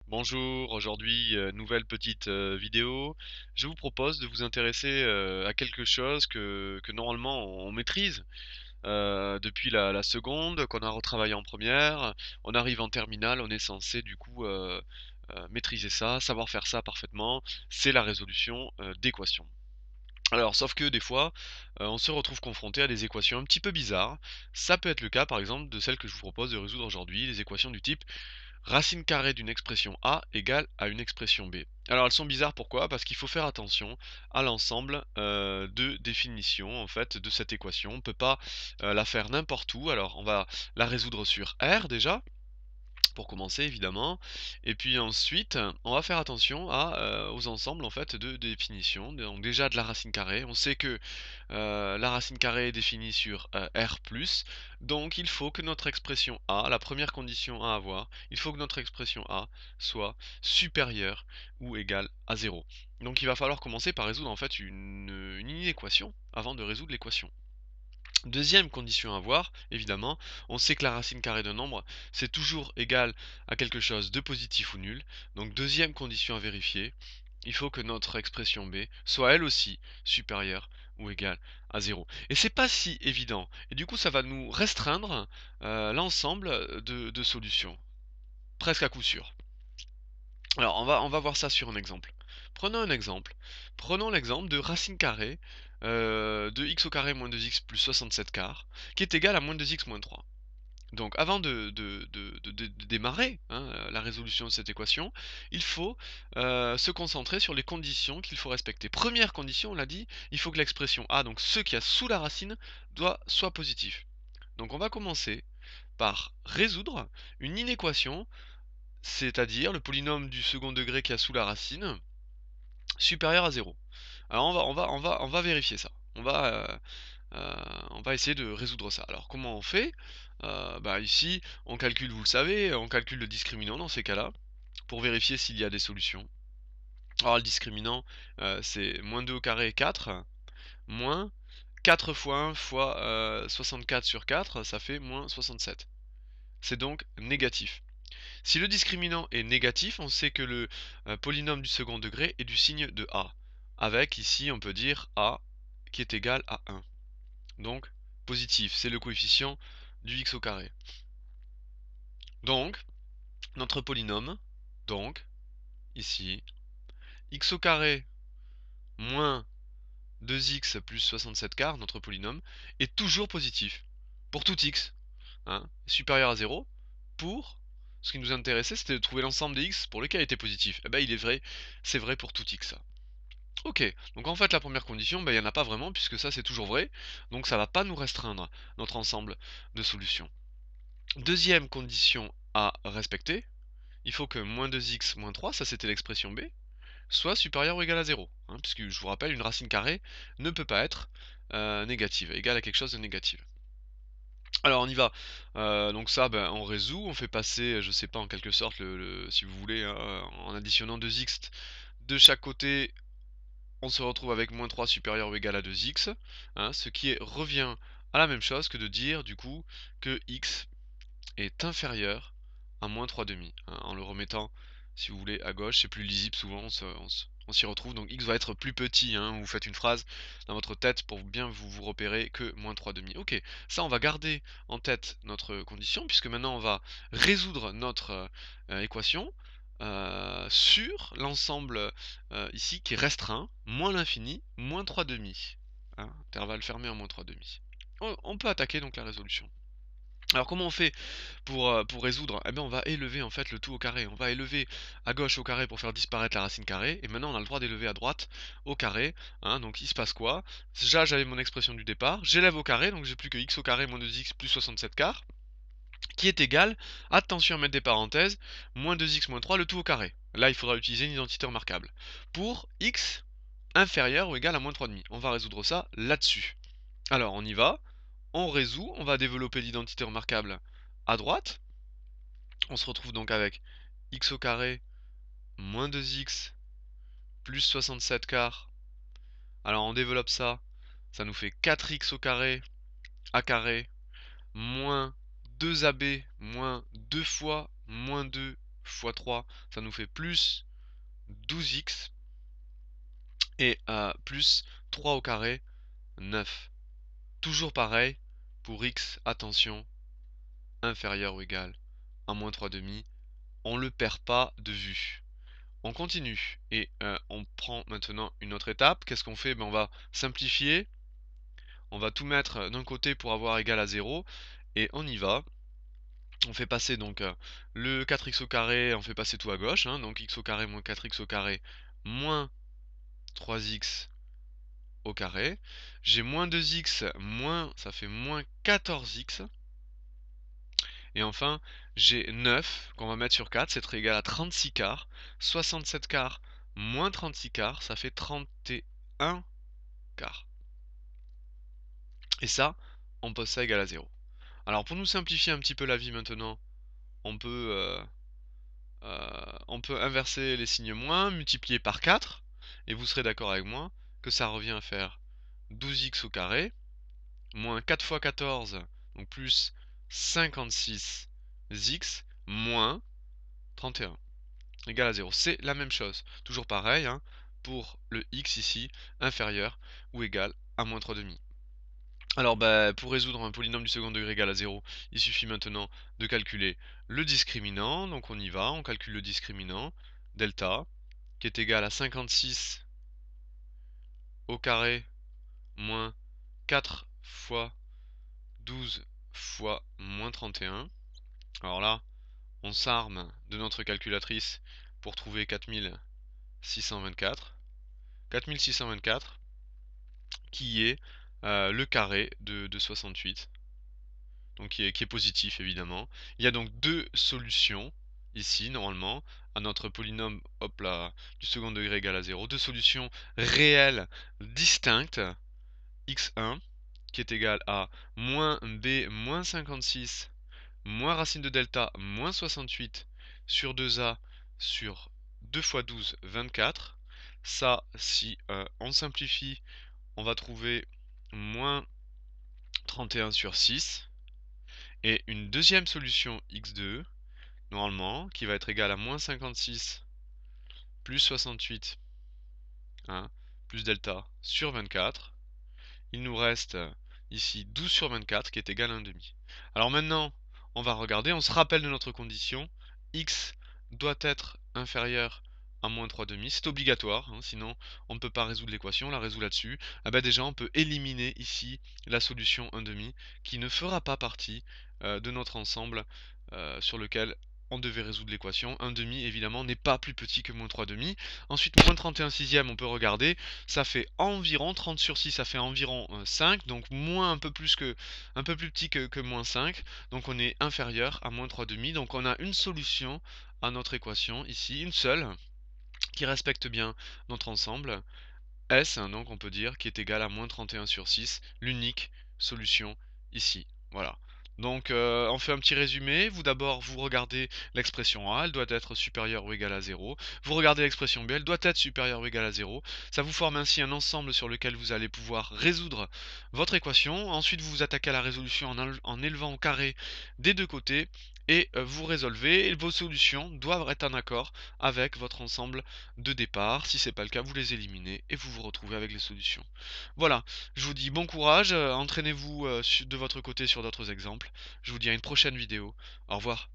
Bonjour, aujourd'hui, nouvelle petite vidéo. Je vous propose de vous intéresser à quelque chose que normalement on maîtrise depuis la seconde, qu'on a retravaillé en première. On arrive en terminale, on est censé du coup maîtriser ça, savoir faire ça parfaitement. C'est la résolution d'équations. Alors, sauf que des fois, on se retrouve confronté à des équations un petit peu bizarres. Ça peut être le cas, par exemple, de celle que je vous propose de résoudre aujourd'hui, les équations du type racine carrée d'une expression A égale à une expression B. Alors elles sont bizarres pourquoi? Parce qu'il faut faire attention à l'ensemble de définitions en fait de cette équation. On ne peut pas la faire n'importe où. Alors on va la résoudre sur R déjà, pour commencer évidemment. Et puis ensuite, on va faire attention aux ensembles en fait de définitions. Donc déjà de la racine carrée, on sait que la racine carrée est définie sur R+, donc il faut que notre expression A, la première condition à avoir, il faut que notre expression A soit supérieure ou égale à 0. Donc il va falloir commencer par résoudre en fait une inéquation avant de résoudre l'équation. Deuxième condition à voir, évidemment, on sait que la racine carrée d'un nombre, c'est toujours égal à quelque chose de positif ou nul. Donc deuxième condition à vérifier, il faut que notre expression b soit elle aussi supérieure ou égale à 0. Et c'est pas si évident. Et du coup, ça va nous restreindre l'ensemble de solutions, presque à coup sûr. Alors, on va voir ça sur un exemple. Prenons un exemple. Prenons l'exemple de racine carrée de x au carré moins 2x plus 67 quarts, qui est égal à moins 2x moins 3. Donc, avant de démarrer hein, la résolution de cette équation, il faut se concentrer sur les conditions qu'il faut respecter. Première condition, on l'a dit, il faut que l'expression a, donc ce qu'il y a sous la racine, soit positif. Donc, on va commencer par résoudre une inéquation, c'est-à-dire le polynôme du second degré qu'il y a sous la racine, supérieur à 0. Alors on va vérifier ça. On va essayer de résoudre ça. Alors comment on fait? Bah ici, on calcule, vous le savez, on calcule le discriminant dans ces cas-là, pour vérifier s'il y a des solutions. Alors le discriminant, c'est moins 2 au carré 4, moins 4 fois 1 fois 64 sur 4, ça fait moins 67. C'est donc négatif. Si le discriminant est négatif, on sait que le polynôme du second degré est du signe de a, avec ici on peut dire a qui est égal à 1. Donc positif, c'est le coefficient du x au carré. Donc notre polynôme, donc ici, x au carré moins 2x plus 67 quarts, notre polynôme, est toujours positif pour tout x, hein, supérieur à 0, pour ce qui nous intéressait, c'était de trouver l'ensemble des x pour lequel il était positif. Et ben il est vrai, c'est vrai pour tout x. Ok, donc en fait la première condition, ben, il n'y en a pas vraiment puisque ça c'est toujours vrai, donc ça va pas nous restreindre notre ensemble de solutions. Deuxième condition à respecter, il faut que moins 2x moins 3, ça c'était l'expression b, soit supérieur ou égal à 0. Hein, puisque je vous rappelle, une racine carrée ne peut pas être négative, égale à quelque chose de négatif. Alors on y va. Donc ça, ben, on résout, on fait passer, je sais pas, en quelque sorte, si vous voulez, hein, en additionnant 2x de chaque côté, on se retrouve avec moins 3 supérieur ou égal à 2x, hein, ce qui revient à la même chose que de dire du coup que x est inférieur à moins 3 demi, hein, en le remettant, si vous voulez, à gauche, c'est plus lisible, souvent on s'y retrouve, donc x va être plus petit, hein, vous faites une phrase dans votre tête pour bien vous repérer que moins 3 demi. Ok, ça on va garder en tête notre condition, puisque maintenant on va résoudre notre équation sur l'ensemble ici qui est restreint, moins l'infini, moins 3 demi, hein, intervalle fermé en moins 3 demi. On peut attaquer donc la résolution. Alors comment on fait pour résoudre? Eh bien on va élever en fait le tout au carré. On va élever à gauche au carré pour faire disparaître la racine carrée, et maintenant on a le droit d'élever à droite au carré, hein, donc il se passe quoi? Déjà j'avais mon expression du départ, j'élève au carré, donc j'ai plus que x au carré moins 2x plus 67 quarts, qui est égal, attention à mettre des parenthèses, moins 2x moins 3, le tout au carré. Là il faudra utiliser une identité remarquable. Pour x inférieur ou égal à moins 3,5. On va résoudre ça là-dessus. Alors on y va, on résout, on va développer l'identité remarquable à droite. On se retrouve donc avec x au carré moins 2x plus 67 quarts. Alors on développe ça, ça nous fait 4x au carré a carré moins 2ab moins 2 fois moins 2 fois 3, ça nous fait plus 12x, et plus 3 au carré, 9. Toujours pareil, pour x, attention, inférieur ou égal à moins 3 demi, on ne le perd pas de vue. On continue, et on prend maintenant une autre étape. Qu'est-ce qu'on fait? Ben, on va simplifier, on va tout mettre d'un côté pour avoir égal à 0, et on y va. On fait passer donc le 4x au carré, on fait passer tout à gauche, hein, donc x au carré moins 4x au carré moins 3x au carré. J'ai moins 2x, moins, ça fait moins 14x. Et enfin, j'ai 9 qu'on va mettre sur 4, c'est égal à 36 quarts. 67 quarts moins 36 quarts, ça fait 31 quarts. Et ça, on pose ça égal à 0. Alors pour nous simplifier un petit peu la vie maintenant, on peut, on peut inverser les signes moins, multiplier par 4, et vous serez d'accord avec moi que ça revient à faire 12x au carré, moins 4 fois 14, donc plus 56x, moins 31, égal à 0. C'est la même chose, toujours pareil, hein, pour le x ici, inférieur ou égal à moins 3 demi. Alors bah, pour résoudre un polynôme du second degré égal à 0, il suffit maintenant de calculer le discriminant. Donc on y va, on calcule le discriminant, delta, qui est égal à 56 au carré moins 4 fois 12 fois moins 31. Alors là, on s'arme de notre calculatrice pour trouver 4624. 4624 qui est le carré de 68. Donc qui est positif évidemment. Il y a donc deux solutions ici normalement à notre polynôme hop là, du second degré égal à 0. Deux solutions réelles distinctes. x1 qui est égal à moins b moins 56 moins racine de delta moins 68 sur 2a sur 2 fois 12, 24. Ça, si on simplifie, on va trouver moins 31 sur 6. Et une deuxième solution x2, normalement, qui va être égale à moins 56 plus 68, hein, plus delta sur 24. Il nous reste ici 12 sur 24 qui est égal à 1,5. Alors maintenant, on va regarder, on se rappelle de notre condition. X doit être inférieur à moins 3,5. C'est obligatoire, hein, sinon on ne peut pas résoudre l'équation. On la résout là-dessus. Ah ben déjà, on peut éliminer ici la solution 1,5 qui ne fera pas partie de notre ensemble sur lequel on devait résoudre l'équation. 1,5 évidemment n'est pas plus petit que moins 3,5. Ensuite, moins 31 sixième, on peut regarder. Ça fait environ 30 sur 6, ça fait environ 5. Donc moins un peu plus petit que moins 5. Donc on est inférieur à moins 3,5. Donc on a une solution à notre équation ici, une seule, qui respecte bien notre ensemble. S, hein, donc on peut dire, qui est égal à moins 31 sur 6, l'unique solution ici. Voilà. Donc on fait un petit résumé. Vous d'abord, vous regardez l'expression A, elle doit être supérieure ou égale à 0. Vous regardez l'expression B, elle doit être supérieure ou égale à 0. Ça vous forme ainsi un ensemble sur lequel vous allez pouvoir résoudre votre équation. Ensuite, vous vous attaquez à la résolution en élevant au carré des deux côtés. Et vous résolvez, et vos solutions doivent être en accord avec votre ensemble de départ. Si c'est pas le cas, vous les éliminez et vous vous retrouvez avec les solutions. Voilà, je vous dis bon courage, entraînez-vous de votre côté sur d'autres exemples. Je vous dis à une prochaine vidéo. Au revoir.